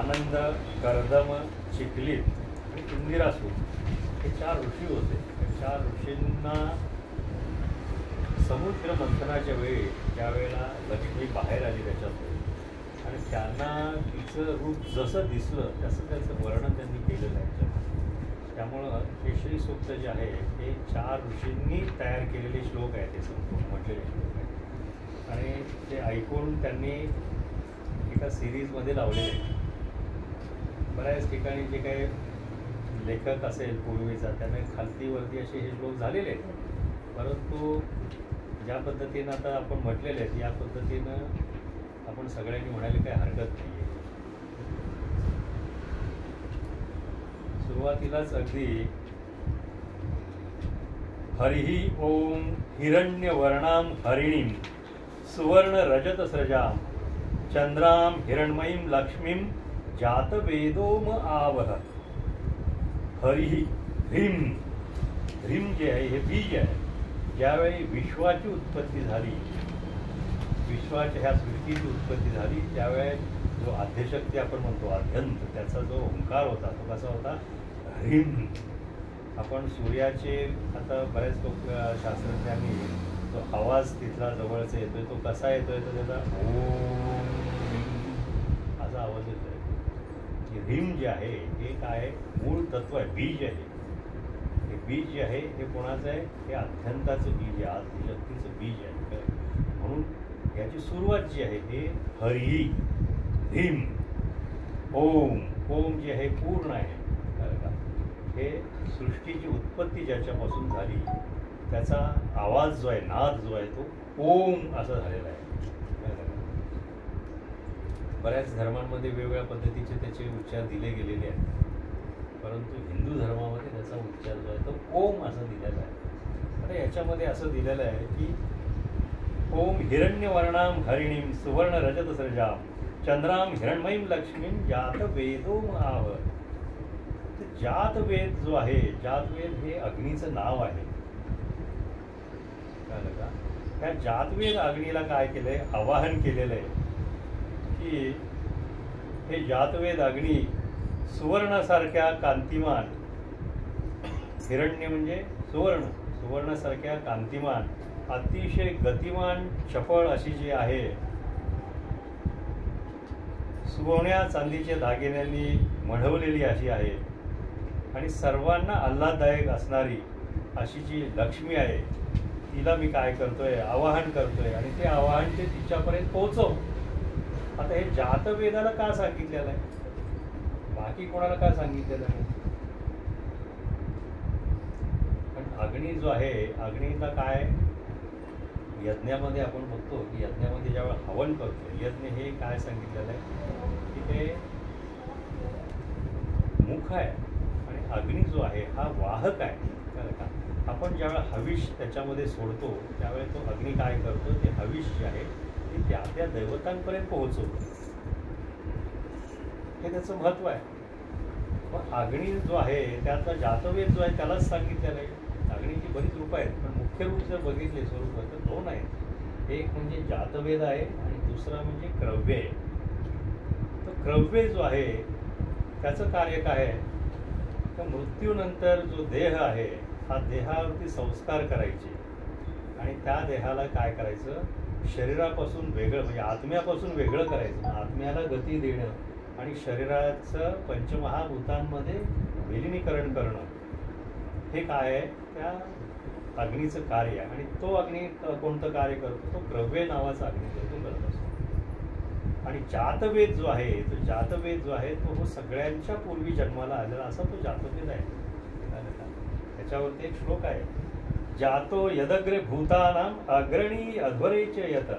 आनंद, कर्दम, चिखलीत आणि इंदिरासूत हे 4 ऋषी होते. त्या 4 ऋषींना समुद्र मंथनाच्या वेळी त्यावेळेला लक्ष्मी बाहेर आली त्याच्यात आणि त्यांना तिचं रूप जसं दिसलं तसं त्याचं वर्णन त्यांनी केलेलं आहे. त्यामुळं केशरी सूक्त जे आहे ते 4 ऋषींनी तयार केलेले श्लोक आहेत, ते संपूर्ण म्हटलेले श्लोक आहेत आणि ते ऐकून त्यांनी एका सिरीजमध्ये लावलेले आहेत. बऱ्याच ठिकाणी जे काही लेखक असेल पूर्वीचा त्याने खालतीवरती असे हे श्लोक झालेले आहेत, परंतु ज्या पद्धतीनं आता आपण म्हटलेले आहेत या पद्धतीनं आपण सगळ्यांनी म्हणायला काही हरकत नाही आहे. सुरुवातीलाच अगदी हरिही ओम हिरण्यवर्णां हरिणीं सुवर्ण रजत स्रजां चंद्रां हिरण्मयीं लक्ष्मीं जातवेदोम आवह. हरिही ह्रीं, ह्रीं जे आहे हे बीज आहे. ज्यावेळी विश्वाची उत्पत्ती झाली, विश्वाच्या ह्या सृष्टीची उत्पत्ती झाली त्यावेळेस जो आद्यशक्ती आपण म्हणतो आद्यंत, त्याचा जो ओंकार होता तो कसा होता? ह्रीं. आपण सूर्याचे आता बरेच लोक शास्त्रज्ञांनी जो आवाज तिथला जवळचा येतोय तो कसा येतोय, तर त्याचा ओम असा आवाज येतोय. ह्रीं जे आहे हे काय मूळ तत्व आहे, बीज आहे. हे बीज जे आहे हे कोणाचं आहे? हे अत्यंताचं बीज आहे, आदिशक्तीचं बीज आहे. म्हणून याची सुरुवात जी आहे हे हरी ह्रीं ओम. ओम जे आहे पूर्ण आहे. हे सृष्टीची उत्पत्ती ज्याच्यापासून झाली त्याचा आवाज जो आहे, नाद जो आहे तो ओम असा झालेला आहे. बऱ्याच धर्मांमध्ये वेगवेगळ्या पद्धतीचे त्याचे उच्चार दिले गेलेले आहेत, परंतु हिंदू धर्मामध्ये त्याचा उच्चार जो आहे तो ओम असा दिलेला आहे. आता याच्यामध्ये असं दिलेलं आहे की ओम हिरण्यवर्णां हरिणीं सुवर्ण रजत स्रजां चंद्रां हिरण्मयीं लक्ष्मीं जातवेदोम आव. जातवेद जो आहे, जातवेद हे अग्नीचं नाव आहे. कळलं का? त्या जातवेद अग्नीला काय केलंय? आवाहन केलेलं आहे की हे जातवेद अग्नी सुवर्णासारख्या कांतिमान, हिरण्य म्हणजे सुवर्ण, सुवर्णासारख्या कांतिमान अतिशय गतिमान चपळ अशी जी आहे, सोन्या चांदीच्या दागिन्यांनी मढवलेली अशी आहे आणि सर्वांना आल्हाददायक असणारी अशी जी लक्ष्मी आहे तिला मी काय करतोय? आवाहन करतोय आणि ते आवाहन ते तिच्यापर्यंत पोहोचव. आता हे जातवेदाला का सांगितलेलं आहे? बाकी कोणाला का सांगितलेलं आहे? पण अग्नी जो आहे, अग्नीला काय यज्ञामध्ये आपण बघतो की यज्ञामध्ये ज्यावेळेला हवन करतो, यज्ञ हे काय सांगितलेलं आहे की ते मुख आहे आणि अग्नी जो आहे हा वाहक आहे. कळलं का? आपण ज्यावेळेला हविष त्याच्यामध्ये सोडतो त्यावेळेस तो अग्नी काय करतो? ते हविष जे आहे ते त्या त्या दैवतांपर्यंत पोहोचवतो. हे त्याचं महत्व आहे. पण अग्नी जो आहे त्यातला जातवेद जो आहे त्यालाच सांगितलेलं आहे. अग्नीची बरीच रूप आहेत, पण मुख्य रूप जर बघितले स्वरूप तर 2 आहेत. एक म्हणजे जातवेद आहे आणि दुसरा म्हणजे क्रव्य आहे. तर क्रव्य जो आहे त्याचं कार्य काय आहे? तर मृत्यूनंतर जो देह आहे हा देहावरती संस्कार करायचे आणि त्या देहाला काय करायचं? शरीरापासून वेगळं म्हणजे आत्म्यापासून वेगळं करायचं, आत्म्याला गती देणं आणि शरीराचं पंचमहाभूतांमध्ये विलिनीकरण करणं, हे काय आहे? त्या अग्नीचं कार्य आहे. आणि तो अग्नी कोणतं कार्य करतो? तो क्रव्य नावाचा अग्नी तो करत असतो. आणि जातवेद जो आहे, तो जातवेद जो आहे तो सगळ्यांच्या पूर्वी जन्माला आलेला असा तो जातवेद आहे. त्याच्यावरती एक श्लोक आहे, जातो यदग्रे भूतानां अग्रणी अध्वरेच यत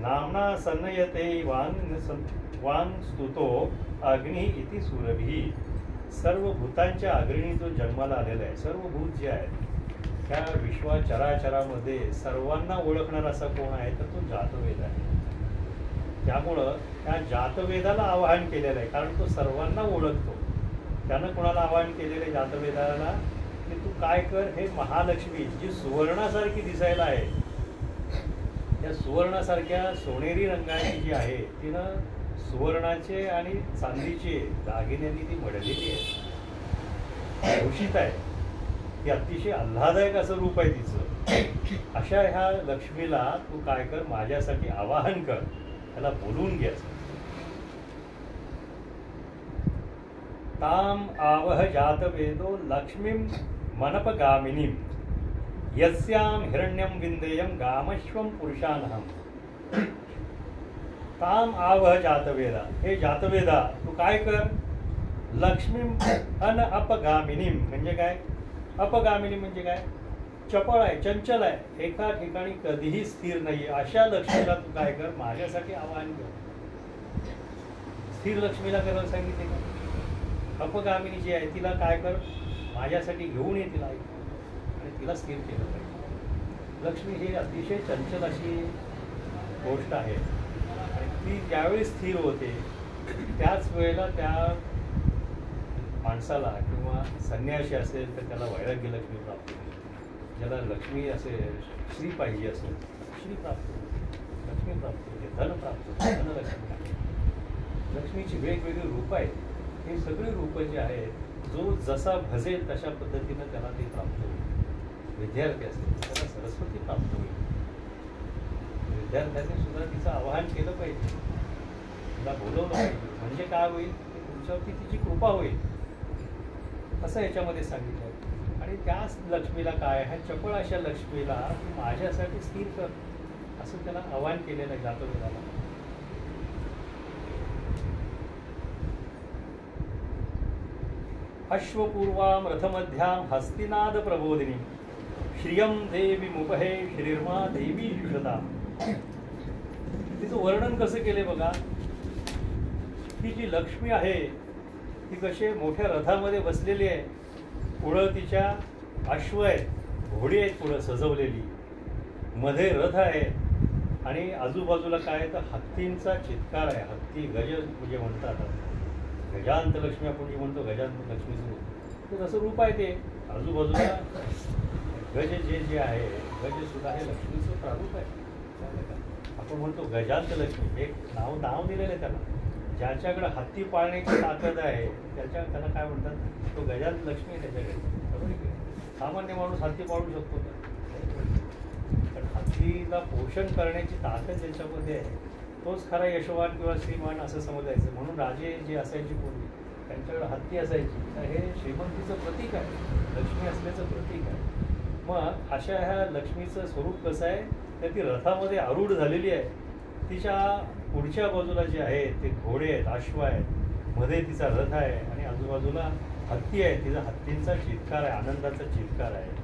नामना सन्नयते वान स्तुतो अग्नी इति सुरभी. सर्व भूतांच्या अग्रणी जो जन्माला आलेला आहे, सर्व भूत जे आहेत त्या विश्वचराचरामध्ये सर्वांना ओळखणारा असा कोण आहे? तर तो जातवेद आहे. त्यामुळं त्या जातवेदाला आवाहन केलेलं आहे, कारण तो सर्वांना ओळखतो. त्यानं कोणाला आवाहन केलेलं आहे? जातवेदाला, की तू काय कर? हे महालक्ष्मी जी सुवर्णासारखी दिसायला आहे, त्या सुवर्णासारख्या सोनेरी रंगाची जी आहे तिनं सुवर्णाचे आणि चांदीचे दागिन्यांनी ती मढलेली आहे, भूषित आहे. ती अतिशय आल्हाददायक असं रूप आहे तिचं. अशा ह्या लक्ष्मीला तू काय कर, माझ्यासाठी आवाहन कर, त्याला बोलवून घ्यायचं. ताम आवह जातवेदो लक्ष्मीम मनपगामिनीम यस्याम हिरण्यम विंदेयम गामश्वम पुरुषानहम. ताम आवह जातवेदा, हे जातवेदा तू काय कर, लक्ष्मीम अपगामिनीम म्हणजे काय, अपगामिनी म्हणजे काय, चपळ आहे, चंचल आहे, एका ठिकाणी कधीही स्थिर नाही, अशा लक्ष्मीला तू काय कर, माझ्यासाठी आवाहन कर. स्थिर लक्ष्मीला करायला सांगितले का? अपगामिनी जी आहे तिला काय कर, माझ्यासाठी घेऊन ये तिला आणि तिला स्थिर केलं पाहिजे. लक्ष्मी ही अतिशय चंचल अशी गोष्ट आहे आणि ती ज्यावेळी स्थिर होते त्याच वेळेला त्या माणसाला किंवा संन्यासी असेल तर त्याला वैराग्य लक्ष्मी प्राप्त होते. ज्याला लक्ष्मी असेल, श्री पाहिजे असेल, श्री प्राप्त होते, लक्ष्मी प्राप्त होते, धन प्राप्त होते, धनलक्ष्मी आहे. लक्ष्मीची वेगवेगळी रूपं आहेत. हे सगळे रूपं जे आहेत, जो जसा भजेल तशा पद्धतीनं त्याला ते प्राप्त होईल. विद्यार्थी असेल त्याला सरस्वती प्राप्त होईल. विद्यार्थ्यांनी सुद्धा तिचं आवाहन केलं पाहिजे, तिला बोलवलं पाहिजे. म्हणजे काय होईल, तुमच्यावरती तिची कृपा होईल असं याच्यामध्ये सांगितलं. आणि त्याच लक्ष्मीला काय, ह्या चपळ अशा लक्ष्मीला तू माझ्यासाठी स्थिर कर असं त्याला आवाहन केलेलं आहे जातवेदाला. अश्वपूर्वाम रथमध्याम हस्तिनाद प्रबोधिनी श्रियम देवी मुपहे श्रीर्मा देवी जुषता. तिचं वर्णन कसं केले बघा. ही जी लक्ष्मी आहे ती कशी मोठ्या रथामध्ये बसलेली आहे, पुढं तिच्या अश्व आहेत, घोडी आहेत पुढं सजवलेली, मध्ये रथ आहे आणि आजूबाजूला काय तर हत्तींचा चित्कार आहे. हत्ती गज म्हणजे म्हणतात, गजांत लक्ष्मी आपण जे म्हणतो, गजांत लक्ष्मीचं रूप तर तसं रूप आहे ते. आजूबाजूला गज जे आहे, गज सुद्धा हे लक्ष्मीचं प्रारूप आहे. आपण म्हणतो गजांत लक्ष्मी, हे नाव दिलेलं आहे त्याला. ज्याच्याकडे हत्ती पाळण्याची ताकद आहे त्याला काय म्हणतात, तो गजांत लक्ष्मी आहे त्याच्याकडे. सामान्य माणूस हत्ती पाळू शकतो का? पण हत्तीला पोषण करण्याची ताकद ज्याच्यामध्ये आहे तोच खरा यशवान किंवा श्रीमान असं समजायचं. म्हणून राजे जे असायचे पूर्वी त्यांच्याकडे हत्ती असायची, तर हे श्रीमंतीचं प्रतीक आहे, लक्ष्मी असल्याचं प्रतीक आहे. मग अशा ह्या लक्ष्मीचं स्वरूप कसं आहे, तर ती रथामध्ये आरूढ झालेली आहे. तिच्या पुढच्या बाजूला जे आहे ते घोडे आहेत, अश्व आहेत, मध्ये तिचा रथ आहे आणि आजूबाजूला हत्ती आहे. तिचा हत्तींचा चित्कार आहे, आनंदाचा चित्कार आहे.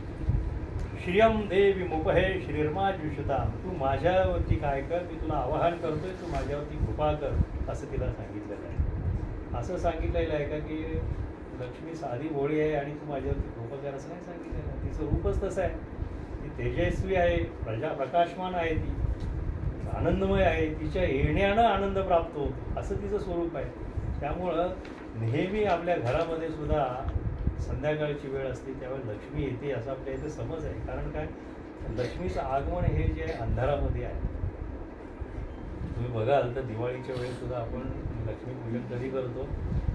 श्रियम देवी मुपहे श्रीर्मा जुषता. तू माझ्यावरती काय कर, मी तुला आवाहन करतोय, तू माझ्यावरती कृपा कर असं तिला सांगितलेलं आहे. असं सांगितलेलं आहे का की लक्ष्मी साधी भोळी आहे आणि तू माझ्यावरती कृपा कर असं नाही सांगितलेलं आहे. तिचं रूपच तसं आहे. ती तेजस्वी आहे, प्रकाशमान आहे, ती आनंदमय आहे, तिच्या येण्यानं आनंद प्राप्त होतो असं तिचं स्वरूप आहे. त्यामुळं नेहमी आपल्या घरामध्ये सुद्धा संध्याकाळची वेळ असते त्यावेळी लक्ष्मी येते असं आपल्या इथे समज आहे. कारण काय, लक्ष्मीचं आगमन हे जे आहे अंधारामध्ये आहे. तुम्ही बघाल तर दिवाळीच्या वेळेस सुद्धा आपण लक्ष्मीपूजन कधी करतो,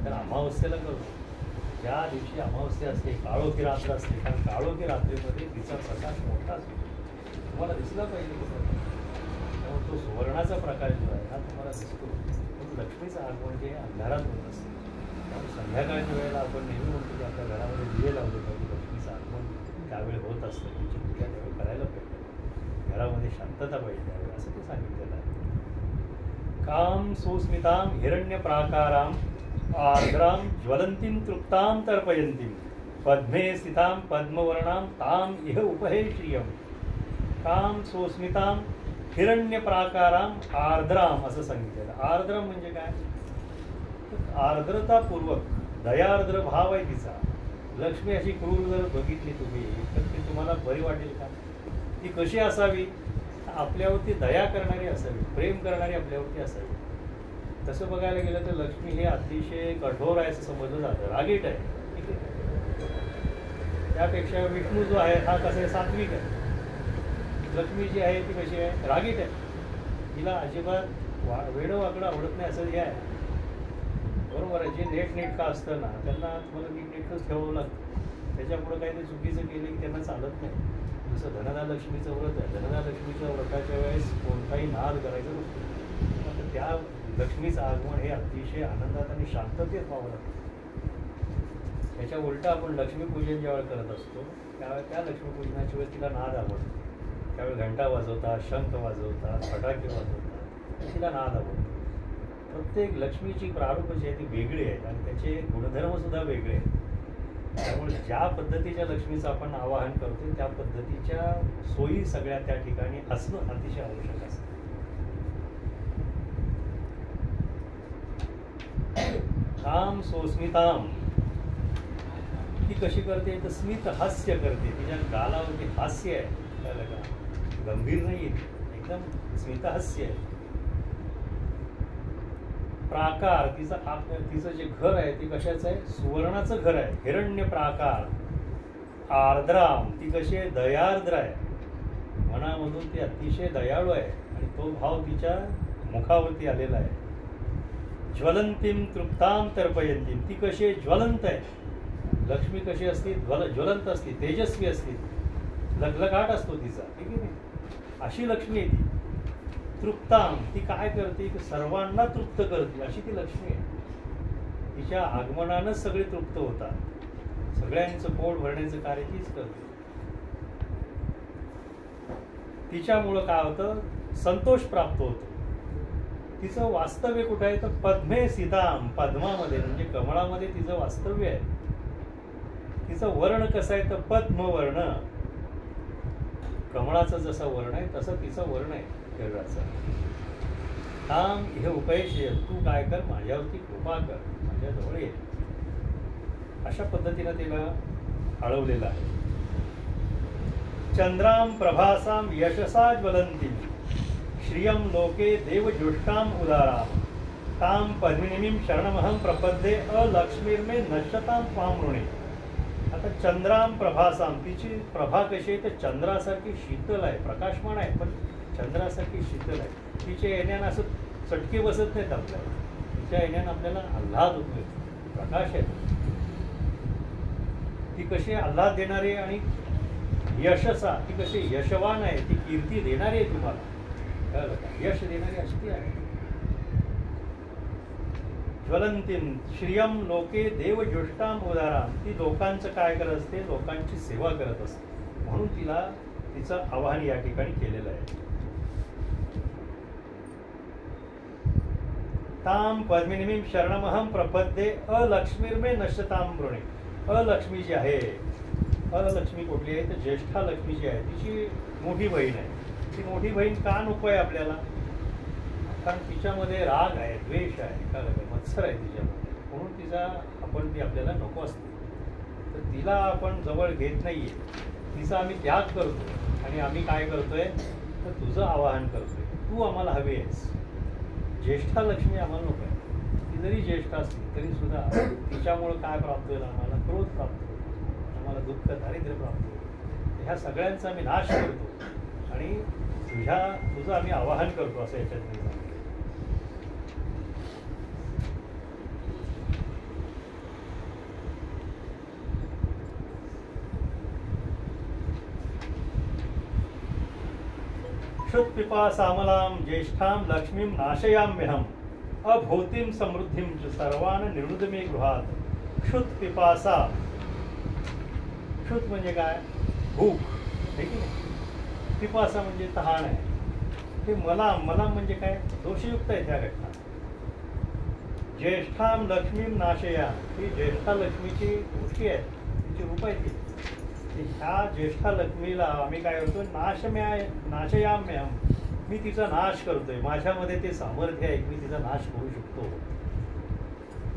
तर अमावस्येला करतो. ज्या दिवशी अमावस्या असते, काळोखी रात्र असते, कारण काळोखी रात्रीमध्ये तिचा प्रकाश मोठा असतो, तुम्हाला दिसला पाहिजे. त्यामुळे तो सुवर्णाचा प्रकाश जो आहे हा तुम्हाला दिसतो. पण लक्ष्मीचं आगमन जे अंधारात होत असते. त्यामुळे संध्याकाळच्या वेळेला आपण नेहमी म्हणतो की आपल्या घरामध्ये दिवे लावले पाहिजे. लक्ष्मीचं आगमन त्यावेळी होत असतं, तिची पूजा त्यावेळी करायला पाहिजे. घरामध्ये शांतता पाहिजे त्यावेळी असं ते सांगितलेलं आहे. काम सुस्मिताम हिरण्य प्राकाराम आर्द्राम ज्वलंतीम तृप्ताम तर्पयंतीम पद्मे स्थिताम पद्मवर्णाम ताम इह उपहे श्रियम. काम सुस्मिताम हिरण्य प्राकाराम आर्द्राम असं सांगितलेलं. आर्द्रम म्हणजे काय, आर्द्रतापूर्वक दयार्द्र भाव आहे तिचा. लक्ष्मी अशी क्रूर जर बघितली तुम्ही तर ती तुम्हाला बरी वाटेल का? ती कशी असावी, आपल्यावरती दया करणारी असावी, प्रेम करणारी आपल्यावरती असावी. तसं बघायला गेलं तर लक्ष्मी हे अतिशय कठोर आहे असं समजलं जातं, रागीट आहे. ठीक आहे, त्यापेक्षा विष्णू जो आहे हा कसं आहे, सात्विक आहे. लक्ष्मी जी आहे ती कशी आहे, रागीट आहे. तिला अजिबात वेडं वाकडं आवडत नाही असं हे आहे. बरोबर आहे. जे नेटका असतं ना त्यांना तुम्हाला नीटनेटकंच ठेवावं लागतं. त्याच्यापुढं काही ते चुकीचं केलं की त्यांना चालत नाही. जसं धनदा लक्ष्मीचं व्रत आहे, धनदा लक्ष्मीच्या व्रताच्या वेळेस कोणताही नाद करायचा नसतो. आता त्या लक्ष्मीचं आगमन हे अतिशय आनंदात आणि शांततेत व्हावं लागतं. त्याच्या उलटं आपण लक्ष्मीपूजन ज्यावेळेस करत असतो त्यावेळेस त्या लक्ष्मीपूजनाच्या वेळेस तिला नाद आवडतो. त्यावेळी घंटा वाजवतात, शंख वाजवतात, फटाके वाजवतात, तिला नाद आवडतो. प्रत्येक लक्ष्मीची प्रारूप जी आहे ती वेगळी आहे आणि त्याचे गुणधर्मसुद्धा वेगळे आहेत. त्यामुळे ज्या पद्धतीच्या लक्ष्मीचं आपण आवाहन करतो त्या पद्धतीच्या सोयी सगळ्या त्या ठिकाणी असणं अतिशय आवश्यक असतं. ताम सोस्मिताम ती कशी करते तर स्मित हास्य करते. तिच्या गालावरती हास्य आहे, कळलं का? गंभीर नाही आहे, एकदम स्मितहास्य आहे. प्राकार तिचं जे घर आहे ते कशाचं आहे? सुवर्णाचं घर आहे, हिरण्य प्राकार. आर्द्राम ती कशी आहे? दयार्द्र आहे, मनामधून ती अतिशय दयाळू आहे आणि तो भाव तिच्या मुखावरती आलेला आहे. ज्वलंतीम तृप्ताम तर्पयंतीम ती कशी आहे? ज्वलंत आहे. लक्ष्मी कशी असते? ज्वलंत असते, तेजस्वी असते, लगलगाट असतो तिचा, ठीक आहे नाही? अशी लक्ष्मी आहे ती. तृप्ताम ती काय करते की सर्वांना तृप्त करते, अशी ती लक्ष्मी आहे. तिच्या आगमनानंच सगळे तृप्त होतात, सगळ्यांचं पोट भरण्याचं कार्य तीच करते. तिच्यामुळं काय होतं? संतोष प्राप्त होतो. तिचं वास्तव्य कुठं आहे तर पद्मे सीताम, पद्मामध्ये म्हणजे कमळामध्ये तिचं वास्तव्य आहे. तिचं वर्ण कसं आहे तर पद्मवर्ण, कमळाचं जसं वर्ण आहे तसं तिचं वर्ण आहे शरीराचं. ताम हे उपयश तू काय कर, माझ्यावरती कृपा कर, माझ्याजवळ ये, अशा पद्धतीनं तिला आळवलेलं आहे. चंद्राम प्रभासाम यशसा ज्वलंती श्रियम लोके देवज्युष्टाम उदाराम ताम पद्मिनीमीं शरणमहं प्रपद्ये अलक्ष्मीर्मे नश्यताम त्वाम ऋणे. आता चंद्राम प्रभासाम तिची प्रभा कशी आहे तर चंद्रासारखी शीतल आहे, प्रकाशमान आहे पण चंद्रासारखी शीतल आहे. तिच्या येण्यानं असं चटके बसत नाहीत आपल्याला, तिच्या येण्यानं आपल्याला आल्हाद होतोय, प्रकाश आहे. ती कशी आल्हाद देणारी आणि यशसा ती कशी यशवान आहे, ती कीर्ती देणारी आहे तुम्हाला, कळलं का? यश देणारी अशी ती आहे. ज्वलंतीम श्रियम लोके देवज्युष्टाम उदाराम ती लोकांचं काय करत असते? लोकांची सेवा करत असते, म्हणून तिला तिचं आवाहन या ठिकाणी केलेलं आहे. ताम पद्मिनीमीं शरणमहं प्रपद्ये अलक्ष्मीर्मे नश्यताम ऋणे. अलक्ष्मी जी आहे, अलक्ष्मी कुठली आहे तर ज्येष्ठा लक्ष्मी जी आहे तिची मोठी बहीण आहे. ती मोठी बहीण का नको आहे आपल्याला? कारण तिच्यामध्ये राग आहे, द्वेष आहे, का मत्सर आहे तिच्यामध्ये, म्हणून तिचा आपण ती आपल्याला नको असते. तर तिला आपण जवळ घेत नाहीये, तिचा आम्ही त्याग करतो आणि आम्ही काय करतोय तर तुझं आवाहन करतोय, तू आम्हाला हवी आहेस. ज्येष्ठा लक्ष्मी आम्हाला नको आहे. ती जरी ज्येष्ठ असली तरी सुद्धा तिच्यामुळं काय प्राप्त होईल? आम्हाला क्रोध प्राप्त होतो, आम्हाला दुःख दारिद्र्य प्राप्त होतं. ह्या सगळ्यांचा आम्ही नाश करतो आणि तुझं आम्ही आवाहन करतो असं याच्यात मी सांगतो. क्षुत्पिपासामलां ज्येष्ठां लक्ष्मीं नाशयाम्यहम् अभूतिं समृद्धिं च सर्वान् निर्णुद मे गृहात. क्षुत्पिपासा, क्षुत म्हणजे काय? भूक, ठीक आहे. पिपासा म्हणजे तहान आहे. हे मलाम म्हणजे काय? दोषयुक्त आहे त्या घटना. ज्येष्ठां लक्ष्मीं नाशया ही ज्येष्ठा लक्ष्मीची गोष्टी आहे, तिची रूप आहे ती. ह्या ज्येष्ठा लक्ष्मीला आम्ही काय करतो? नाशयाम्यहम, मी तिचा नाश करतोय. माझ्यामध्ये ते सामर्थ्य आहे मी तिचा नाश करू शकतो.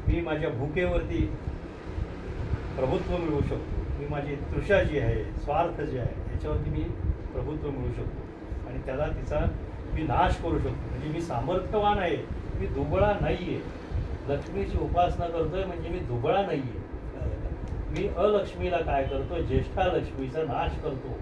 मी माझ्या भूकेवरती प्रभुत्व मिळवू शकतो. मी माझी तृषा जी आहे, स्वार्थ जे आहे याच्यावरती मी प्रभुत्व मिळवू शकतो आणि त्याला तिचा मी नाश करू शकतो. म्हणजे मी सामर्थ्यवान आहे, मी दुबळा नाही आहे. लक्ष्मीची उपासना करतोय म्हणजे मी दुबळा नाही आहे. मी अलक्ष्मीला काय करतो? ज्येष्ठा लक्ष्मीचा नाश करतो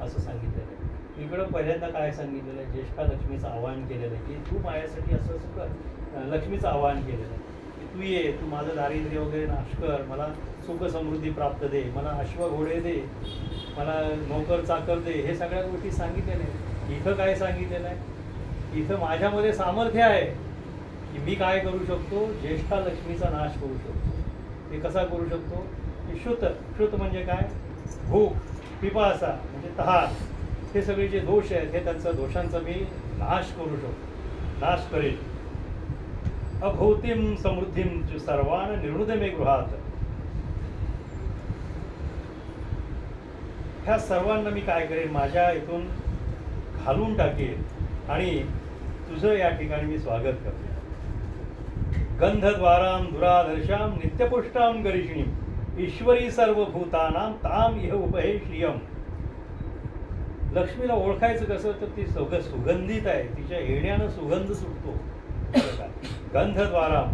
असं सांगितलेलं आहे. इकडं पहिल्यांदा काय सांगितलेलं आहे, ज्येष्ठा लक्ष्मीचं आवाहन केलेलं आहे की तू माझ्यासाठी असं असं कर. लक्ष्मीचं आवाहन केलेलं आहे की तू ये, तू माझं दारिद्र्य वगैरे नाश कर, मला सुख समृद्धी प्राप्त दे, मला अश्वघोडे दे, मला नोकर चाकर दे, हे सगळ्या गोष्टी सांगितलेल्या आहेत. इथं काय सांगितलेलं आहे, इथं माझ्यामध्ये सामर्थ्य आहे की मी काय करू शकतो, ज्येष्ठा लक्ष्मीचा नाश करू शकतो. ते कसा करू शकतो की श्रुत म्हणजे काय, भूक, पिपासा म्हणजे तहान, हे सगळे जे दोष आहेत हे त्यांचा दोषांचा मी नाश करू शकतो, नाश करेल. अभौतिम समृद्धीम सर्वान निर्णुद मे गृहात, ह्या सर्वांना मी काय करेन, माझ्या इथून घालून टाकेल आणि तुझं या ठिकाणी मी स्वागत करते. गंधद्वाराम दुराधर्षाम नित्यपुष्टाम गरिषिणीम ईश्वरी सर्वभूतानाम ताम इह उपहे श्रियम. लक्ष्मीला ओळखायचं कसं, तर ती सुगंधित आहे, तिच्या येण्यानं सुगंध सुटतो. गंधद्वाराम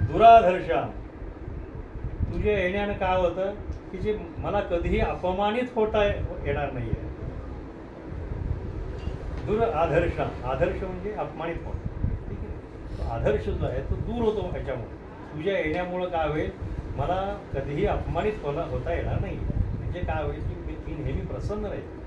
दुराधर्षाम, तुझ्या येण्यानं काय होतं की जे मला कधीही अपमानित होता येणार नाही आहे. दुराधर्षाम, आदर्श म्हणजे अपमानित होणं, ठीक आहे. तो आदर्श जो आहे तो दूर होतो ह्याच्यामुळे. तुझ्या येण्यामुळं काय होईल, मला कधीही अपमानित होता येणार नाही. म्हणजे काय होईल की मी नेहमी प्रसन्न राहील.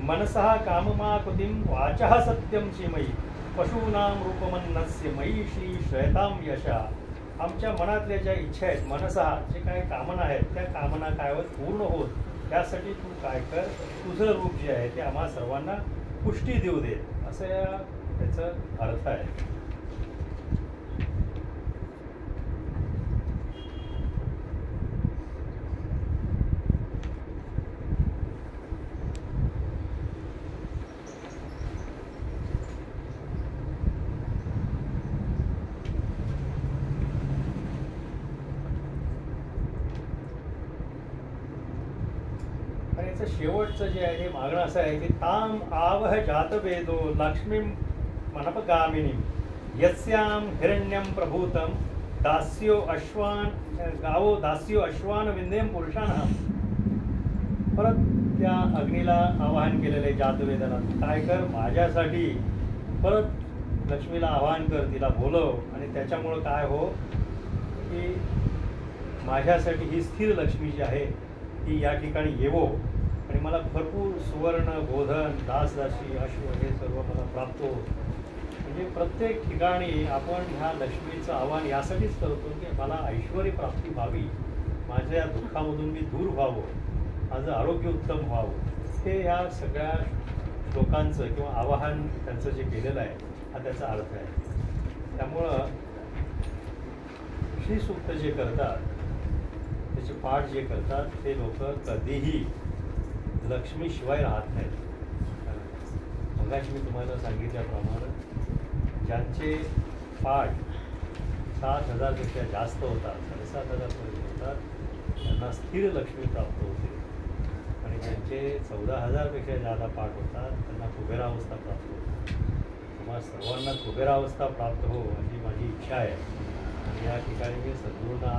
मनसः काममाकृतिं वाचः सत्यम श्रीमयी पशूनाम रूपमन्नस्य मयी श्री श्रयताम यशा. आमच्या मनातल्या ज्या इच्छा आहेत, मनसः जे काय कामना आहेत, त्या कामना काय होत पूर्ण होत, त्यासाठी तू काय कर, तुझं रूप जे आहे ते आम्हा सर्वांना पुष्टी देऊ दे, असं त्याचा अर्थ आहे. शेवटचं जे आहे हे मागणं असं आहे की ताम आवह जातवेदो लक्ष्मीं मनपगामिनीं यस्यां हिरण्यं प्रभूतं दास्यो अश्वान विंदेम पुरुषाणां. परत त्या अग्नीला आवाहन केलेलं आहे जातवेदाला, काय कर, माझ्यासाठी परत लक्ष्मीला आवाहन कर, तिला बोलव, आणि त्याच्यामुळं काय हो की माझ्यासाठी ही स्थिर लक्ष्मी जी आहे ती या ठिकाणी येवो आणि मला भरपूर सुवर्ण, गोधन, दासदासी, अश्व हे सर्व मला प्राप्त हो. म्हणजे प्रत्येक ठिकाणी आपण ह्या लक्ष्मीचं आव्हान यासाठीच करतो की मला ऐश्वर प्राप्ती व्हावी, माझ्या दुःखामधून मी दूर व्हावं, माझं आरोग्य उत्तम व्हावं. हे ह्या सगळ्या श्लोकांचं किंवा आवाहन त्यांचं जे केलेलं आहे हा त्याचा अर्थ आहे. त्यामुळं श्रीसूक्त जे करतात, त्याचे पाठ जे करतात, ते लोक कधीही लक्ष्मीशिवाय राहत नाहीत. मगाशी मी तुम्हाला सांगितल्याप्रमाणे ज्यांचे पाठ 7,000पेक्षा जास्त होतात, 7,500 पर्यंत होतात, त्यांना स्थिर लक्ष्मी प्राप्त होते. आणि ज्यांचे 14,000पेक्षा जादा पाठ होतात त्यांना कुबेरावस्था प्राप्त होते. तुम्हाला सर्वांना कुबेरावस्था प्राप्त हो अशी माझी इच्छा आहे. आणि या ठिकाणी मी सद्गुरूंना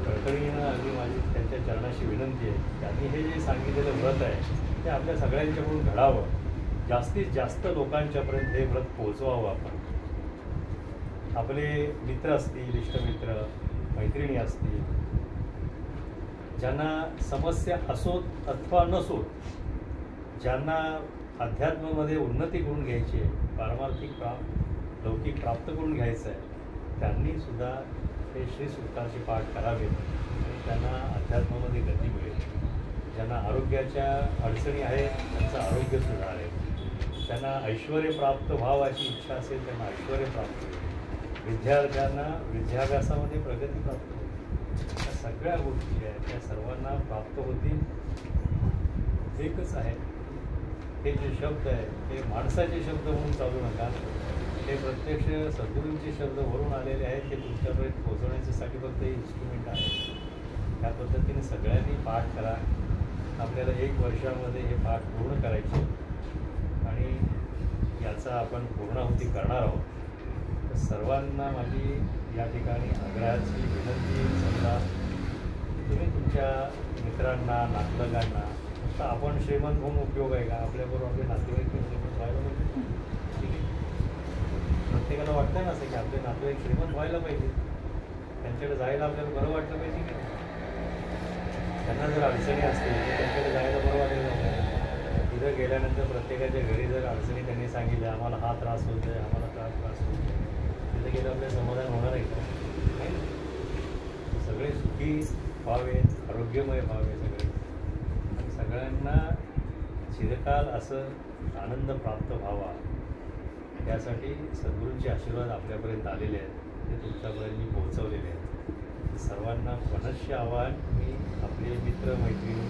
कळकळीनं अगदी माझी त्यांच्या चरणाशी विनंती आहे. त्यांनी हे जे सांगितलेलं व्रत आहे ते आपल्या सगळ्यांच्याकडून घडावं, जास्तीत जास्त लोकांच्यापर्यंत हे व्रत पोहोचवावं. आपण आपले मित्र असतील, इष्टमित्र, मैत्रिणी असतील, ज्यांना समस्या असोत अथवा नसोत, ज्यांना अध्यात्मामध्ये उन्नती करून घ्यायची आहे, पारमार्थिक लौकिक प्राप्त करून घ्यायचं आहे, त्यांनीसुद्धा हे श्रीसूक्तांचे पाठ करावेत आणि त्यांना अध्यात्मामध्ये गती मिळेल. ज्यांना आरोग्याच्या अडचणी आहेत त्यांचं आरोग्य सुधारेल, त्यांना ऐश्वर प्राप्त व्हावं अशी इच्छा असेल त्यांना ऐश्वर प्राप्त होईल, विद्यार्थ्यांना विद्याभ्यासामध्ये प्रगती प्राप्त होईल. त्या सगळ्या गोष्टी आहेत त्या सर्वांना प्राप्त होतील. एकच आहे, हे जे शब्द आहेत हे माणसाचे शब्द म्हणून चालू नका, हे प्रत्यक्ष सद्गुरूंचे शब्द वरून आलेले आहेत. ते तुमच्यापर्यंत पोहोचवण्यासाठी फक्त हे इन्स्ट्रुमेंट आहे. त्या पद्धतीने सगळ्यांनी पाठ करा. आपल्याला 1 वर्षामध्ये हे पाठ पूर्ण करायचे आणि याचा आपण पूर्णाहुती करणार आहोत. तर सर्वांना माझी या ठिकाणी आग्रहाची विनंती समजा, तुम्ही तुमच्या मित्रांना, नातलगांना, नुसतं आपण श्रीमंत होऊन उपयोग आहे का? आपल्याबरोबर आपले नातेवाईक श्रीमंत व्हायला पाहिजे. ठीक आहे, प्रत्येकाला वाटतं ना असं की आपले नातेवाईक श्रीमंत व्हायला पाहिजे, त्यांच्याकडे जायला आपल्याला बरं वाटलं पाहिजे की त्यांना जर अडचणी असतील तर त्यांच्याकडे जायला बरं वाटेल आपल्याला. तिथं गेल्यानंतर प्रत्येकाच्या घरी जर अडचणी त्यांनी सांगितल्या, आम्हाला हा त्रास होतो आहे, आम्हाला त्रास होतो आहे, तिथं गेलं आपल्याला समाधान होणार आहे का? नाही ना. सगळे सुखी व्हावेत, आरोग्यमय व्हावे सगळे, आणि सगळ्यांना चिरकाल असं आनंद प्राप्त व्हावा, यासाठी सद्गुरूंचे आशीर्वाद आपल्यापर्यंत आलेले आहेत, ते तुमच्यापर्यंत मी पोहोचवलेले आहेत. सर्वांना पुनश्च आव्हान, मी आपले मित्र मैत्रिणी,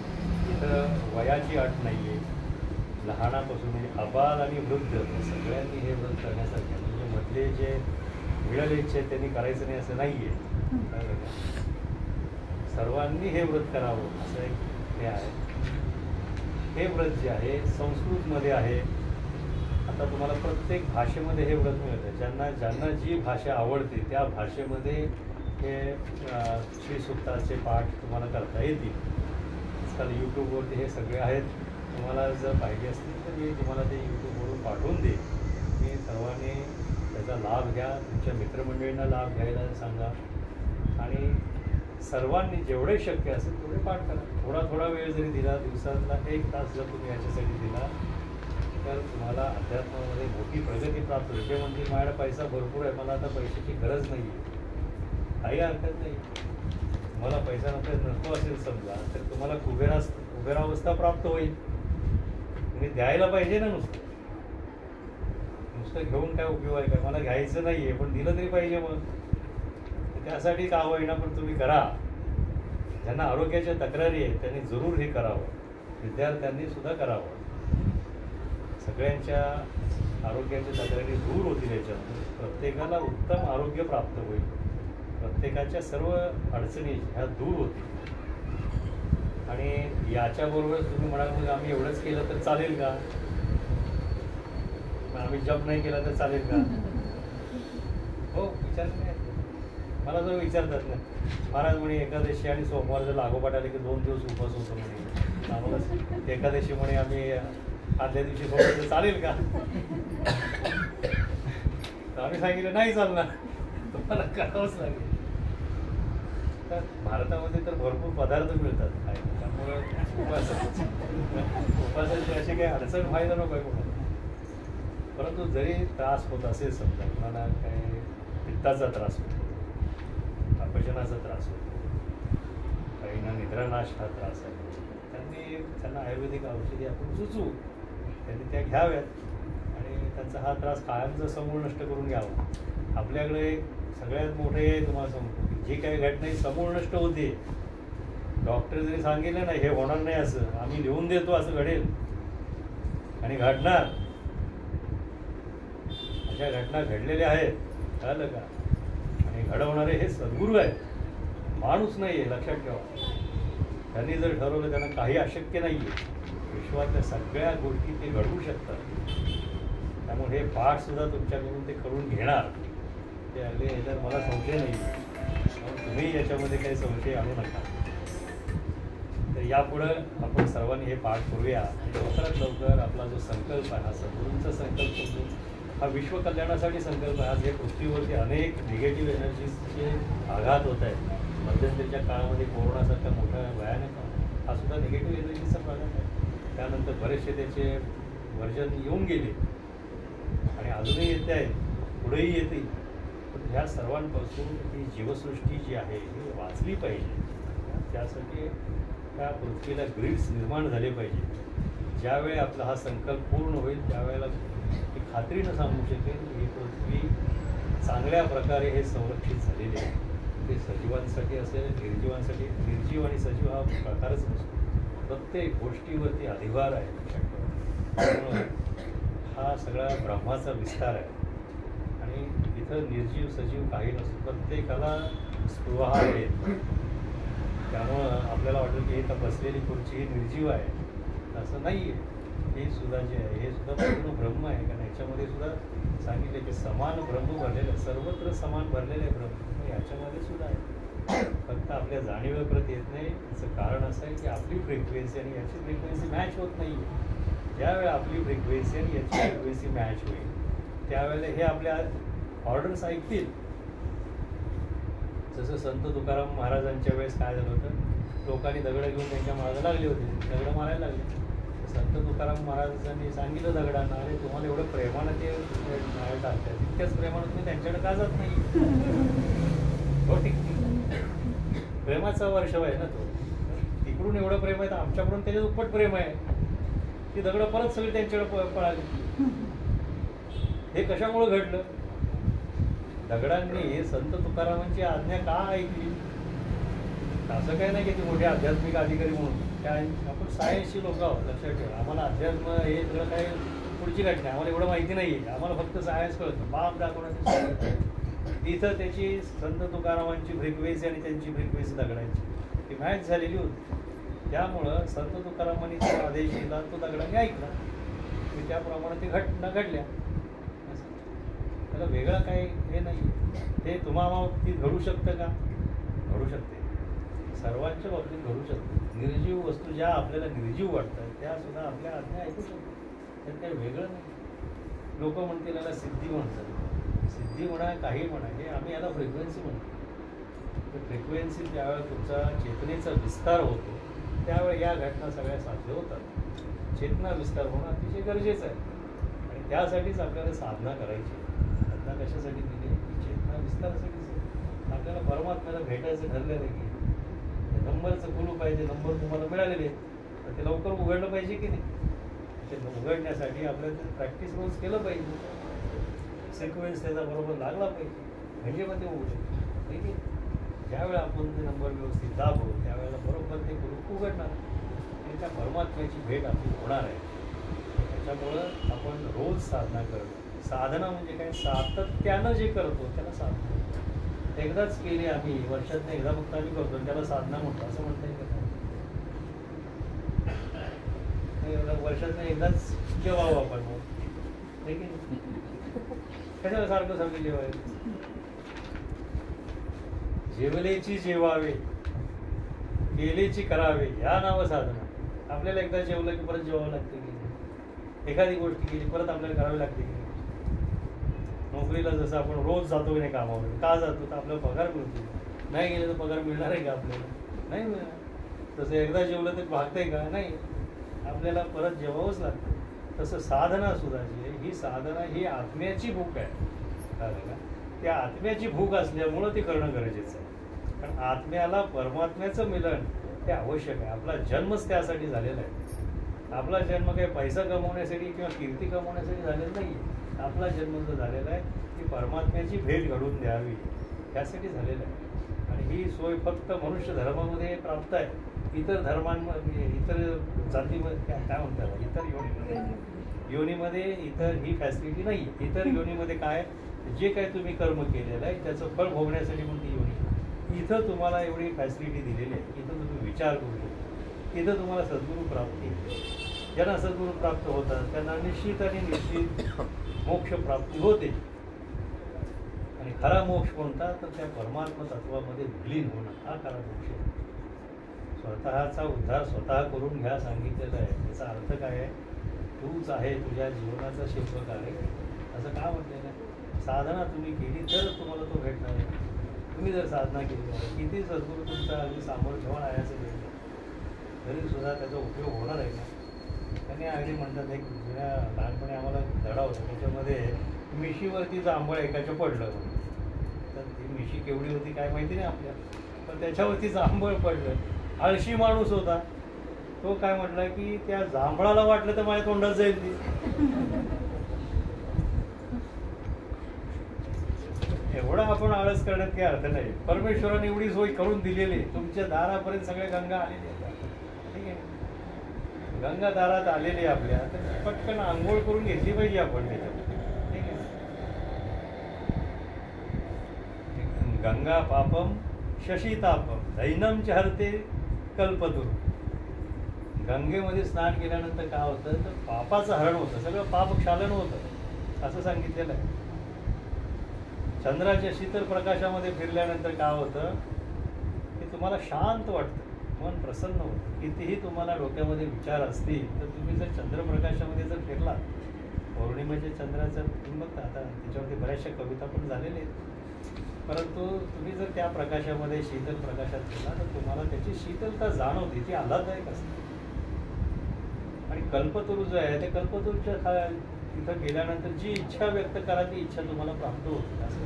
इथं वयाची अट नाही आहे, लहानापासून म्हणजे अबाल आणि वृद्ध सगळ्यांनी हे व्रत करण्यासारखे, म्हणजे मधले जे मिळाले इच्छे त्यांनी करायचं नाही असं नाही आहे. सर्वांनी हे व्रत करावं असं एक हे आहे. हे व्रत जे आहे संस्कृतमध्ये आहे. आता तुम्हाला प्रत्येक भाषेमध्ये हे व्रत मिळतं. ज्यांना जी भाषा आवडते त्या भाषेमध्ये हे श्रीसूक्ताचे पाठ तुम्हाला करता येतील. आजकाल यूट्यूबवरती हे सगळे आहेत. तुम्हाला जर पाहिजे असतील तर मी तुम्हाला ते यूट्यूबवरून पाठवून दे. मी सर्वांनी त्याचा लाभ घ्या, तुमच्या मित्रमंडळींना लाभ घ्यायला सांगा, आणि सर्वांनी जेवढे शक्य असेल तेवढे पाठ करा. थोडा वेळ जरी दिला, दिवसातला 1 तास जर तुम्ही याच्यासाठी दिला तर तुम्हाला अध्यात्मामध्ये मोठी प्रगती प्राप्त होईल. ते म्हणतील माझ्याकडे पैसा भरपूर आहे, मला आता पैशाची गरज नाही आहे. काही हरकत नाही. तुम्हाला पैसा नको असेल समजा तर तुम्हाला कुबेरावस्था प्राप्त होईल. तुम्ही द्यायला पाहिजे ना. नुसतं घेऊन काय उपयोग आहे का? मला घ्यायचं नाही आहे पण दिलं तरी पाहिजे. मग त्यासाठी का होईना पण तुम्ही करा. ज्यांना आरोग्याच्या तक्रारी आहेत त्यांनी जरूर हे करावं. विद्यार्थ्यांनी सुद्धा करावं. सगळ्यांच्या आरोग्याच्या तक्रारी दूर होतील. याच्यातून प्रत्येकाला उत्तम आरोग्य प्राप्त होईल. प्रत्येकाच्या सर्व अडचणी ह्या दूर होतील. आणि याच्याबरोबर तुम्ही म्हणाल मग आम्ही एवढंच केलं तर चालेल का? आम्ही जप नाही केला तर चालेल का? हो, विचार नाही. मला जर विचारतात ना, महाराज म्हणे एकादशी आणि सोमवार जर लागोपाठ आले की 2 दिवस उपवास होतो म्हणे, आम्हाला एकादशी म्हणे आम्ही आदल्या दिवशी सोडलं तर चालेल का? तर आम्ही सांगितलं नाही चालणार, तुम्हाला करावंच लागेल. तर भारतामध्ये तर भरपूर पदार्थ मिळतात, त्यामुळं उपासाची अशी काही अडचण व्हायला नको आहे कोणाला. परंतु जरी त्रास होत असेल, समजा कोणाला काही पित्ताचा त्रास होतो, अपचनाचा त्रास होतो, काहींना निद्रानाश हा त्रास आहे, त्यांना आयुर्वेदिक औषधी आपण सुचवू, त्यांनी त्या घ्याव्यात आणि त्यांचा हा त्रास कायमचा समूळ नष्ट करून घ्यावा. आपल्याकडे सगळ्यात मोठे तुम्हाला सांगतो की जी काही घटना समूळ नष्ट होते, डॉक्टर जरी सांगितलं ना हे होणार नाही असं, आम्ही लिहून देतो असं घडेल आणि घडणार. अशा घटना घडलेल्या आहेत, कळलं का? आणि घडवणारे हे सद्गुरू आहेत, माणूस नाही आहे, लक्षात ठेवा. त्यांनी जर ठरवलं त्यांना काही अशक्य नाही आहे. विश्वातल्या सगळ्या गोष्टी ते घडवू शकतात. त्यामुळे हे पाठसुद्धा तुमच्याकडून ते करून घेणार. ते अगदी ह्याच्यात मला संशय नाही. तुम्ही याच्यामध्ये काही संशय आणू नका. तर यापुढं आपण सर्वांनी हे पाठ करूया. आणि लवकरात लवकर आपला जो संकल्प आहे, हा सद्गुरूंचा संकल्प समजून हा विश्व कल्याणासाठी संकल्प आहे. आज हे पृथ्वीवरती अनेक निगेटिव्ह एनर्जीजचे आघात होत आहेत. मध्यंतरीच्या काळामध्ये कोरोनासारखा मोठा भयानक हा सुद्धा निगेटिव्ह एनर्जीचा प्रकार आहे. त्यानंतर बरेचसे त्याचे वर्जन येऊन गेले आणि अजूनही येते आहेत, पुढेही येतील. पण ह्या सर्वांपासून ही जीवसृष्टी जी आहे ही वाचली पाहिजे. त्यासाठी त्या पृथ्वीला ग्रिड्स निर्माण झाले पाहिजे. ज्यावेळी आपला हा संकल्प पूर्ण होईल त्यावेळेला मी खात्रीनं सांगू शकेन ही पृथ्वी चांगल्या प्रकारे हे संरक्षित झालेले आहे. ते सजीवांसाठी असेल, निर्जीवांसाठी. निर्जीव आणि सजीव हा प्रकारच नसतो. प्रत्येक गोष्टीवरती अधिभार आहे. त्यामुळे हा सगळा ब्रह्माचा विस्तार आहे. आणि इथं निर्जीव सजीव काही नसतो. प्रत्येकाला स्पृहा आहे. त्यामुळं आपल्याला वाटतं की हे बसलेली खुर्ची ही निर्जीव आहे, असं नाही आहे. हे सुद्धा जे आहे हे सुद्धा पूर्ण ब्रह्म आहे. कारण याच्यामध्ये सुद्धा सांगितले की समान ब्रह्म भरलेलं आहे, सर्वत्र समान भरलेलं आहे ब्रह्म. याच्यामध्ये सुद्धा आहे, फक्त आपल्या जाणीवेप्रत येत नाही. याचं कारण असं आहे की आपली फ्रिक्वेन्सी आणि याची फ्रिक्वेन्सी मॅच होत नाही आहे. ज्यावेळेला आपली फ्रिक्वेन्सी आणि याची फ्रिक्वेन्सी मॅच होईल त्यावेळेला हे आपल्या ऑर्डर्स ऐकतील. जसं संत तुकाराम महाराजांच्या वेळेस काय झालं होतं, लोकांनी दगडं घेऊन त्यांच्या मागे लागले होते, दगडं मारायला लागले. संत तुकाराम महाराजांनी सांगितलं दगडांना, अरे तुम्हाला एवढं प्रेमानं ते मारायला टाकतात, तितक्याच प्रेमानं तुम्ही त्यांच्याकडे का जात नाही? हो ठीक, प्रेमाचा वर्षव आहे ना तो. तिकडून एवढं प्रेम आहे तर आमच्याकडून त्याच्या दुप्पट प्रेम आहे. ती दगडं परत सगळी त्यांच्याकडे पळाली. हे कशामुळे घडलं? दगडांनी संत तुकारामांची आज्ञा का ऐकली? असं काही नाही की ते मोठे आध्यात्मिक अधिकारी म्हणून. त्या आपण सायन्सची लोक आहोत, लक्षात ठेवा. आम्हाला अध्यात्म हे सगळं काही पुढची घटना आम्हाला एवढं माहिती नाही आहे. आम्हाला फक्त सायन्स कळतं, बाप दाखवण्याचं. तिथं त्याची संत तुकारामांची फ्रिक्वेन्सी आणि त्यांची फ्रिक्वेन्सी दगडांची ती मॅच झालेली होती. त्यामुळं संत तुकारामांनी जो आदेश दिला तो दगडांनी ऐकला, की त्याप्रमाणे ती घटना घडल्या. त्याला वेगळं काही हे नाही. ते तुम्हाला बाबतीत घडू शकतं का? घडू शकते, सर्वांच्या बाबतीत घडू शकते. निर्जीव वस्तू ज्या आपल्याला निर्जीव वाटतात त्या सुद्धा आपल्या आज्ञा ऐकू शकतात. त्यात काही वेगळं नाही. लोक म्हणतील याला सिद्धी म्हणतात. सिद्धी म्हणा, काही म्हणा, हे आम्ही याला फ्रिक्वेन्सी म्हणतो. फ्रिक्वेन्सी ज्यावेळेला तुमचा चेतनेचा विस्तार होतो त्यावेळी या घटना सगळ्या साध्य होतात. चेतना विस्तार होणं अतिशय गरजेचं आहे आणि त्यासाठीच आपल्याला साधना करायची. साधना कशासाठी केली? चेतना विस्तारासाठीच. आपल्याला परमात्म्याला भेटायचं ठरलेलं आहे की नंबरचं कुलूप पाहिजे, नंबर तुम्हाला मिळालेले तर ते लवकर उघडलं पाहिजे की नाही? ते उघडण्यासाठी आपल्याला प्रॅक्टिस रोज केलं पाहिजे. सिक्वेन्स त्याचा बरोबर लागला पाहिजे, म्हणजे मग ते उघडेल. ठीक आहे. ज्यावेळेला आपण ते नंबर व्यवस्थित दाबू त्यावेळेला बरोबर ते कुलूप उघडणार आणि त्या परमात्म्याची भेट आपली होणार आहे. त्याच्यामुळं आपण रोज साधना करणं. साधना म्हणजे काय? सातत्यानं जे करतो त्याला साधना. एकदाच केली आम्ही, वर्षात एकदा फक्त आम्ही करतो त्याला साधना म्हणतो, असं म्हणता येईल का? वर्षात एकदाच जेवावं आपण, ठीक आहे. कशाला सारखं सारखं जेवायचं? जेवलेची जेवावे, केलेची करावे, ह्या नावं साधना. आपल्याला एकदा जेवलं की परत जेवावं लागते की एखादी गोष्ट केली परत आपल्याला करावी लागते की नोकरीला जसं आपण रोज जातो की नाही कामावर, का जातो? तर आपल्याला पगार मिळतो. नाही गेलं तर पगार मिळणार आहे का आपल्याला? नाही मिळणार. तसं एकदा जेवलं तर भागतंय का? नाही. आपल्याला परत जेवावंच लागतं. तसं साधना सुद्धा जी आहे ही साधना ही आत्म्याची भूक आहे. कळलं का? त्या आत्म्याची भूक असल्यामुळं ते करणं गरजेचं आहे. कारण आत्म्याला परमात्म्याचं मिलन ते आवश्यक आहे. आपला जन्मच त्यासाठी झालेला आहे. आपला जन्म काही पैसा कमवण्यासाठी किंवा कीर्ती कमवण्यासाठी झालेला नाही आहे. आपला जन्म जो झालेला आहे ती परमात्म्याची भेट घडवून द्यावी यासाठी झालेला आहे. आणि ही सोय फक्त मनुष्य धर्मामध्ये प्राप्त आहे. इतर धर्मांमध्ये, इतर जातीमध्ये काय म्हणतात, इतर योनीमध्ये इतर ही फॅसिलिटी नाही. इतर योनीमध्ये काय, जे काय तुम्ही कर्म केलेलं आहे त्याचं फळ भोगण्यासाठी कोणती योनी, इथं तुम्हाला एवढी फॅसिलिटी दिलेली आहे. इथं तुम्ही विचार करू शकता. इथं तुम्हाला सद्गुरू प्राप्ती, ज्यांना सद्गुरू प्राप्त होतात त्यांना निश्चित आणि निश्चित मोक्ष प्राप्ती होते. आणि खरा मोक्ष कोणता? तर त्या परमात्मा तत्वामध्ये विलीन होणं, हा खरा मोक्ष आहे. स्वतःचा उद्धार स्वतः करून घ्या सांगितलेलं आहे. याचा अर्थ काय आहे? तूच आहे तुझ्या जीवनाचा शिल्पकार आहे, असं का म्हटलेलं आहे? साधना तुम्ही केली तर तुम्हाला तो भेटणार आहे. तुम्ही जर साधना केली नाही, किती सद्गुरू तुमचा अगदी समोर ठेवून आयाचं भेटलं तरी सुद्धा त्याचा उपयोग होणार आहे का? त्यांनी अगदी म्हणतात एक जुन्या लहानपणी आम्हाला धडा होता, त्याच्यामध्ये मिशीवरती जांभळ एकाचं पडलं. तर ती मिशी केवढी होती काय माहिती नाही आपल्याला, पण त्याच्यावरती जांभळ पडलं. आळशी माणूस होता तो काय म्हटला की त्या जांभळाला वाटलं तर माझ्या तोंडात जाईल ती. एवढा आपण आळस करण्यात काही अर्थ नाही. परमेश्वराने एवढी सोय करून दिलेली, तुमच्या दारापर्यंत सगळ्या गंगा आलेली आहेत. ठीक आहे, गंगा दारात आलेली आपल्या, तर पटकन आंघोळ करून घेतली पाहिजे आपण त्याच्यामध्ये. ठीक आहे, गंगा पापम शशीतापम दैनम चहरते कल्पतरू. गंगेमध्ये स्नान केल्यानंतर काय होतं तर पापाचं हरण होतं, सगळं पाप क्षालन होतं असं सांगितलेलं आहे. चंद्राच्या शीतल प्रकाशामध्ये फिरल्यानंतर काय होतं की तुम्हाला शांत वाटतं, मन प्रसन्न होतं. कितीही तुम्हाला डोक्यामध्ये विचार असतील तर तुम्ही जर चंद्रप्रकाशामध्ये जर फिरलात, पौर्णिमेच्या चंद्राचं किंमत आता त्याच्यावरती बऱ्याचशा कविता पण झालेल्या आहेत, परंतु तुम्ही जर त्या प्रकाशामध्ये शीतल प्रकाशात फिरला तर तुम्हाला त्याची शीतलता जाणवते, ती आल्हाददायक असते. आणि कल्पतरू जो आहे त्या कल्पतरूच्या तिथं गेल्यानंतर जी इच्छा व्यक्त करा ती इच्छा तुम्हाला प्राप्त होते असं.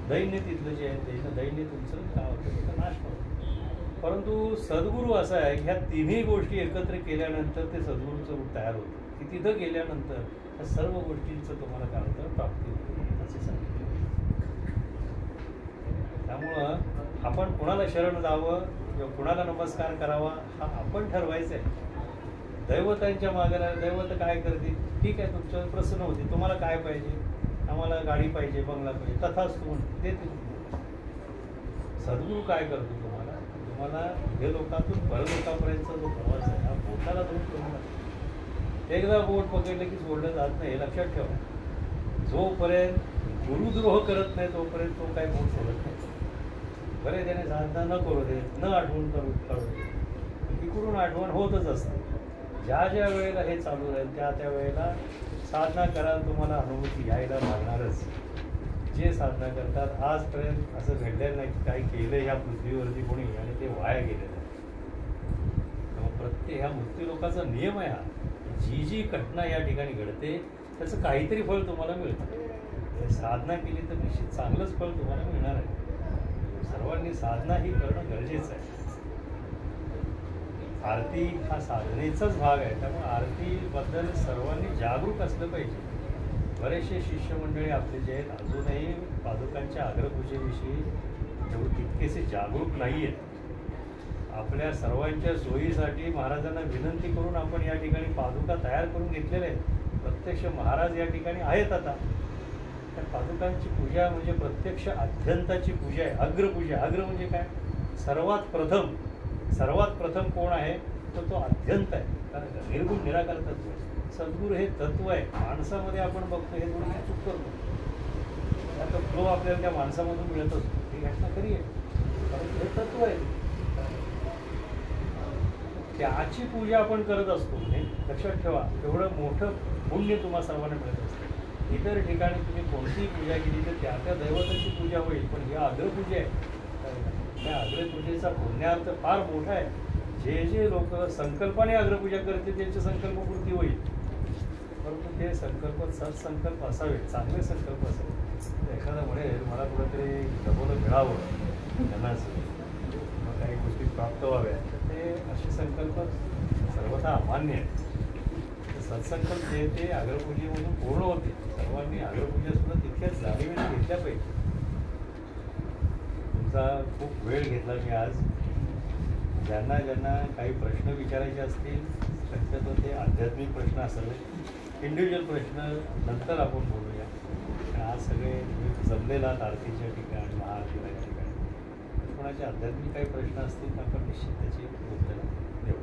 दैन्य तिथलं जे आहे दैन्य तुमचं काय होतं त्याचा नाश होतो. परंतु सद्गुरू असा आहे की ह्या तिन्ही गोष्टी एकत्र केल्यानंतर ते सद्गुरूचं रूप तयार होतं की तिथं गेल्यानंतर त्या सर्व गोष्टींचं तुम्हाला काय होतं प्राप्ती होते असे सांगितलं. त्यामुळं आपण कुणाला शरण जावं किंवा कुणाला नमस्कार करावा हा आपण ठरवायचं आहे. दैवतांच्या मागे दैवत काय करते, ठीक आहे तुमच्यावर प्रसन्न होते, तुम्हाला काय पाहिजे, आम्हाला गाडी पाहिजे, बंगला पाहिजे, तथाच तू देते. सद्गुरू काय करतो तुम्हाला हे लोकातून परलोकापर्यंतचा जो प्रवास आहे हा बोटाला धरून करून एकदा बोट पकडलं की सोडलं जात नाही हे लक्षात ठेवा. जोपर्यंत गुरुद्रोह करत नाही तोपर्यंत तो काय बोट सोडत नाही. बरे त्याने साधना न करू दे, न आठवण करू दे, तिकडून आठवण होतच असते. ज्या ज्या वेळेला हे चालू राहील त्या वेळेला साधना करायला तुम्हाला अनुभूती यायला लागणारच. जे साधना करतात आजपर्यंत असं घडलेलं नाही की काही केलं ह्या पृथ्वीवरती कोणी आणि ते वाया गेलेलं आहे. प्रत्येक ह्या मृत्यूलोकाचा नियम आहे हा. जी घटना या ठिकाणी घडते त्याचं काहीतरी फळ तुम्हाला मिळतं. साधना केली तर निश्चित चांगलंच फळ तुम्हाला मिळणार आहे. सर्वांनी साधना ही करणं गरजेचं आहे. आरती हा साधनेचाच भाग आहे, त्यामुळे आरतीबद्दल सर्वांनी जागरूक असलं पाहिजे. बरेचसे शिष्यमंडळी आपले जे आहेत अजूनही पादुकांच्या अग्रपूजेविषयी तितकेसे जागरूक नाही आहेत. आपल्या सर्वांच्या सोयीसाठी महाराजांना विनंती करून आपण या ठिकाणी पादुका तयार करून घेतलेल्या आहेत. प्रत्यक्ष महाराज या ठिकाणी आहेत. आता त्या पादुकांची पूजा म्हणजे प्रत्यक्ष अध्यंताची पूजा आहे, अग्रपूजा. अग्र म्हणजे काय, सर्वात प्रथम कोण आहे तर तो अध्यंत आहे. कारण निर्गुण निराकार तत्व आहे. सद्गुरू हे तत्व आहे. माणसामध्ये आपण बघतो हे थोडी चूक करतो, आता फ्लो आपल्याला त्या माणसामधून मिळत असतो, ही घटना खरी आहे, परंतु हे तत्व आहे. त्याची पूजा आपण करत असतो. हे लक्षात ठेवा, एवढं मोठं पुण्य तुम्हाला सर्वांना मिळत असतं. इतर ठिकाणी तुम्ही कोणतीही पूजा केली तर त्या दैवताची पूजा होईल, पण ही अग्रपूजा आहे. त्या अग्रपूजेचा पुण्यार्थ फार मोठा आहे. जे लोक संकल्पाने अग्रपूजा करते त्यांची संकल्पपूर्ती होईल, परंतु ते संकल्प सत्संकल्प असावेत, चांगले संकल्प असावेत. एखादा म्हणेल मला कुठेतरी डबोलं मिळावं त्यांनाच मग काही गोष्टी प्राप्त व्हाव्या, तर ते असे संकल्प सर्वथा अमान्य आहेत. सत्संकल्प जे ते अग्रपूजेमधून पूर्ण होते. सर्वांनी अग्रपूजेसुद्धा तितक्याच जाणीवेने घेतल्या पाहिजे. तुमचा खूप वेळ घेतला मी आज. ज्यांना काही प्रश्न विचारायचे असतील शक्यतो ते आध्यात्मिक प्रश्न असावे, इंडिव्हिज्युअल प्रश्न नंतर आपण बोलूया. आज सगळे जमलेला आरतीच्या ठिकाणी महाआरतीच्या ठिकाणी कोणाचे आध्यात्मिक काही प्रश्न असतील तर आपण निश्चित त्याची उत्तरं देऊ.